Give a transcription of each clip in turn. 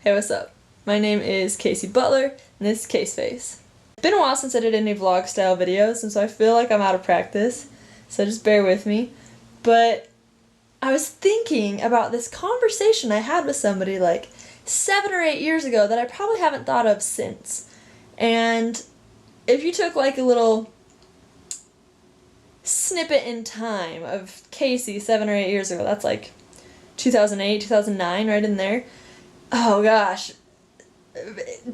Hey, what's up? My name is KaseyLAButler, and this is Kase Face. It's been a while since I did any vlog style videos, and so I feel like I'm out of practice, so just bear with me. But I was thinking about this conversation I had with somebody like 7 or 8 years ago that I probably haven't thought of since. And if you took like a little snippet in time of Kase 7 or 8 years ago, that's like 2008, 2009, right in there. Oh gosh,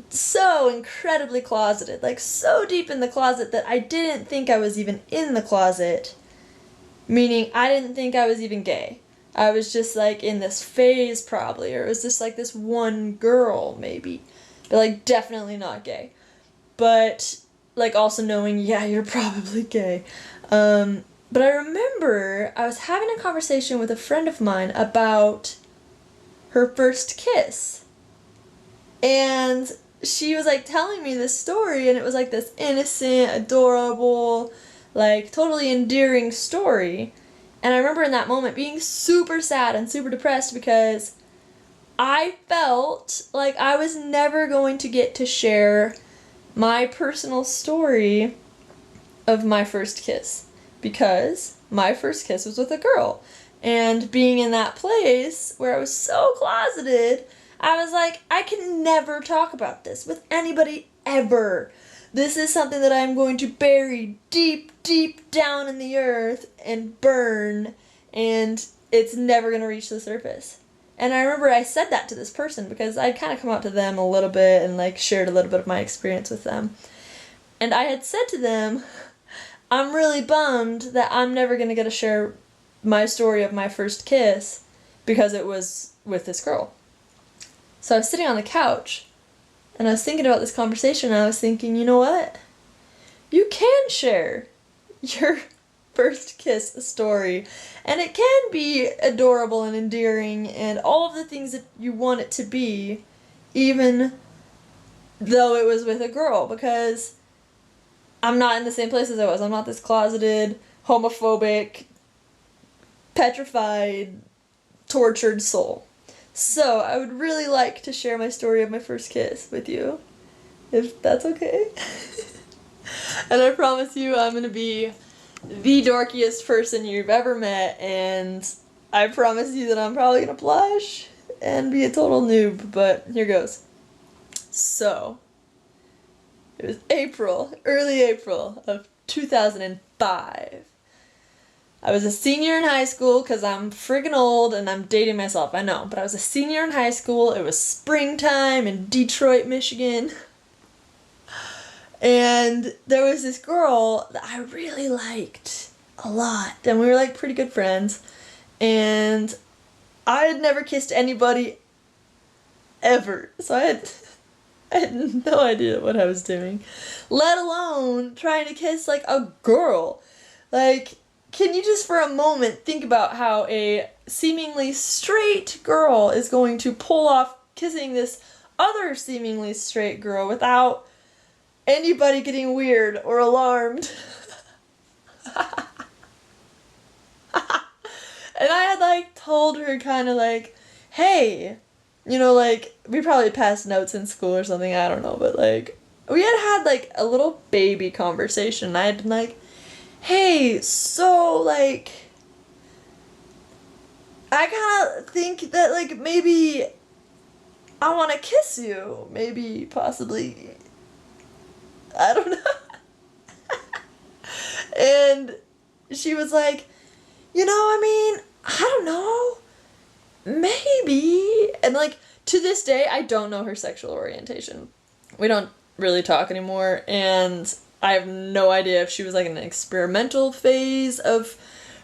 so incredibly closeted, like so deep in the closet that I didn't think I was even in the closet, meaning I didn't think I was even gay. I was just like in this phase probably, or it was just like this one girl maybe, but like definitely not gay. But like also knowing, yeah, you're probably gay. But I remember I was having a conversation with a friend of mine about her first kiss. And she was like telling me this story, and it was like this innocent, adorable, like totally endearing story. And I remember in that moment being super sad and super depressed because I felt like I was never going to get to share my personal story of my first kiss, because my first kiss was with a girl. And being in that place where I was so closeted, I was like, I can never talk about this with anybody ever. This is something that I'm going to bury deep, deep down in the earth and burn, and it's never going to reach the surface. And I remember I said that to this person because I'd kind of come out to them a little bit and like shared a little bit of my experience with them. And I had said to them, I'm really bummed that I'm never going to get to share my story of my first kiss because it was with this girl. So I was sitting on the couch and I was thinking about this conversation, and I was thinking, you know what? You can share your first kiss story, and it can be adorable and endearing and all of the things that you want it to be, even though it was with a girl, because I'm not in the same place as I was. I'm not this closeted, homophobic, petrified, tortured soul. So I would really like to share my story of my first kiss with you, if that's okay. And I promise you I'm going to be the dorkiest person you've ever met, and I promise you that I'm probably going to blush and be a total noob, but here goes. So, it was April, early April of 2005. I was a senior in high school because I'm friggin' old and I'm dating myself, I know. But I was a senior in high school. It was springtime in Detroit, Michigan. And there was this girl that I really liked a lot. And we were like pretty good friends. And I had never kissed anybody ever. So I had no idea what I was doing. Let alone trying to kiss like a girl. Like, can you just for a moment think about how a seemingly straight girl is going to pull off kissing this other seemingly straight girl without anybody getting weird or alarmed? And I had like told her kind of like, hey, you know, like we probably passed notes in school or something, I don't know, but like we had like a little baby conversation. I had been like, hey, so, like, I kind of think that, like, maybe I want to kiss you. Maybe, possibly, I don't know. And she was like, you know, I mean, I don't know, maybe. And, like, to this day, I don't know her sexual orientation. We don't really talk anymore, and I have no idea if she was like in an experimental phase of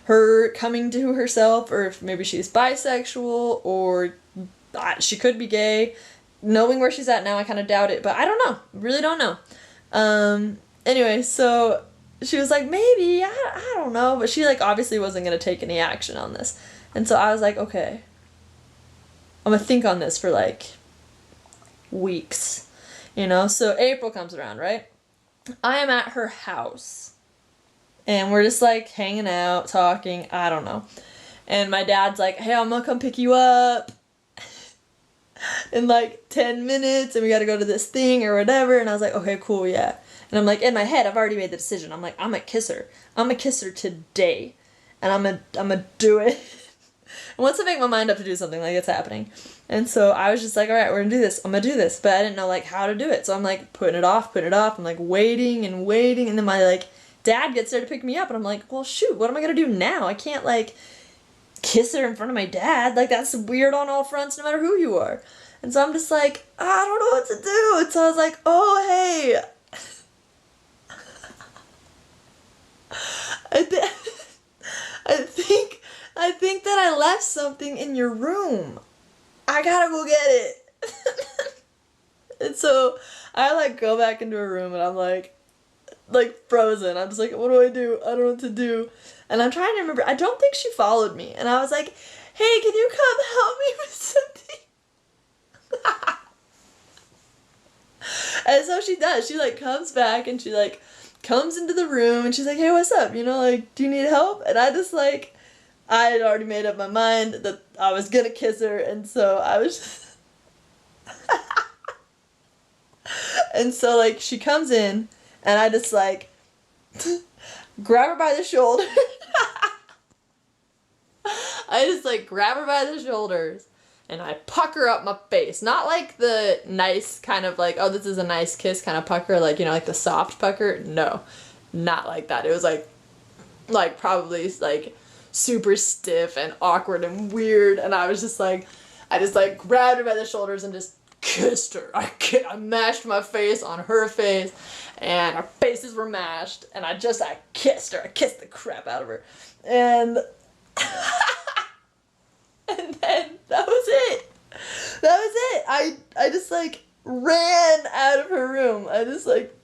her coming to herself, or if maybe she's bisexual, or she could be gay. Knowing where she's at now, I kind of doubt it, but I don't know. Really don't know. Anyway, so she was like, maybe, I don't know, but she like obviously wasn't going to take any action on this. And so I was like, okay, I'm going to think on this for like weeks, you know? So April comes around, right? I am at her house, and we're just like hanging out, talking, I don't know. And my dad's like, hey, I'm gonna come pick you up. in like 10 minutes and we gotta go to this thing or whatever. And I was like, okay, cool, yeah. And I'm like, in my head, I've already made the decision. I'm like, I'm gonna kiss her. I'm gonna kiss her today. And I'm gonna do it. And once I make my mind up to do something, like, it's happening. And so I was just like, all right, we're gonna do this. I'm gonna do this. But I didn't know, like, how to do it. So I'm like, putting it off. I'm like waiting. And then my, like, dad gets there to pick me up. And I'm like, well, shoot, what am I gonna do now? I can't, like, kiss her in front of my dad. Like, that's weird on all fronts, no matter who you are. And so I'm just like, I don't know what to do. And so I was like, oh, hey. I think that I left something in your room. I gotta go get it. And so I like go back into a room and I'm like frozen. I'm just like, what do I do? I don't know what to do. And I'm trying to remember. I don't think she followed me. And I was like, hey, can you come help me with something? And so she does. She like comes back and she like comes into the room and she's like, hey, what's up? You know, like, do you need help? And I just like, I had already made up my mind that I was gonna kiss her. And so I was just and so like she comes in and I just like grab her by the shoulder. I just like grab her by the shoulders and I pucker up my face. Not like the nice kind of like, oh, this is a nice kiss kind of pucker, like, you know, like the soft pucker. No, not like that. It was like probably like super stiff and awkward and weird. And I was just like, I just like grabbed her by the shoulders and just kissed her. I mashed my face on her face and our faces were mashed and I kissed her. I kissed the crap out of her. And and then that was it. That was it. I just like ran out of her room. I just like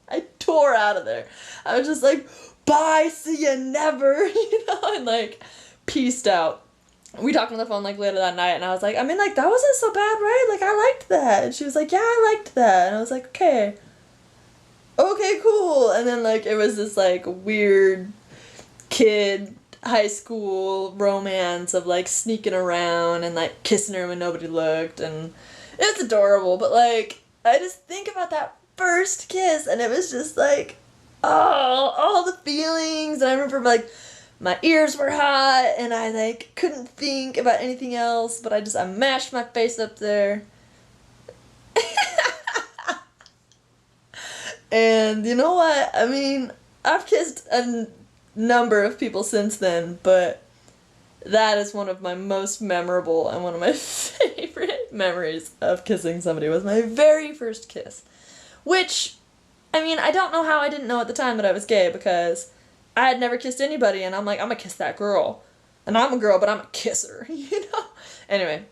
I tore out of there. I was just like, bye, see ya never, you know, and like peaced out. We talked on the phone like later that night and I was like, I mean, like, that wasn't so bad, right? Like, I liked that. And she was like, yeah, I liked that. And I was like, okay, cool. And then like it was this like weird kid high school romance of like sneaking around and like kissing her when nobody looked, and it's adorable. But like I just think about that first kiss and it was just like, oh, all the feelings. And I remember like my ears were hot and I like couldn't think about anything else, but I mashed my face up there. And you know what? I mean, I've kissed a number of people since then, but that is one of my most memorable and one of my favorite memories of kissing somebody was my very first kiss. Which, I mean, I don't know how I didn't know at the time that I was gay, because I had never kissed anybody and I'm like, I'm gonna kiss that girl. And I'm a girl, but I'm a kisser, you know? Anyway,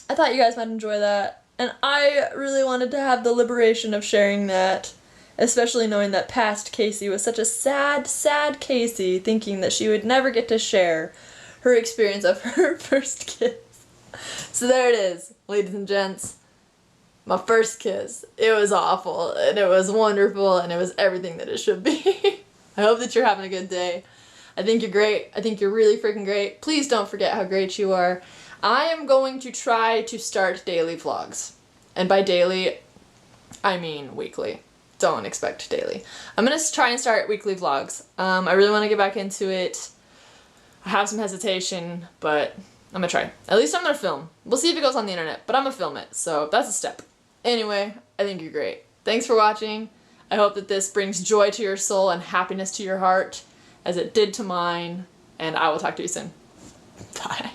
I thought you guys might enjoy that. And I really wanted to have the liberation of sharing that, especially knowing that past Kase was such a sad, sad Kase, thinking that she would never get to share her experience of her first kiss. So there it is, ladies and gents. My first kiss. It was awful, and it was wonderful, and it was everything that it should be. I hope that you're having a good day. I think you're great. I think you're really freaking great. Please don't forget how great you are. I am going to try to start daily vlogs. And by daily, I mean weekly. Don't expect daily. I'm gonna try and start weekly vlogs. I really want to get back into it. I have some hesitation, but I'm gonna try. At least I'm gonna film. We'll see if it goes on the internet, but I'm gonna film it, so that's a step. Anyway, I think you're great. Thanks for watching. I hope that this brings joy to your soul and happiness to your heart, as it did to mine, and I will talk to you soon. Bye.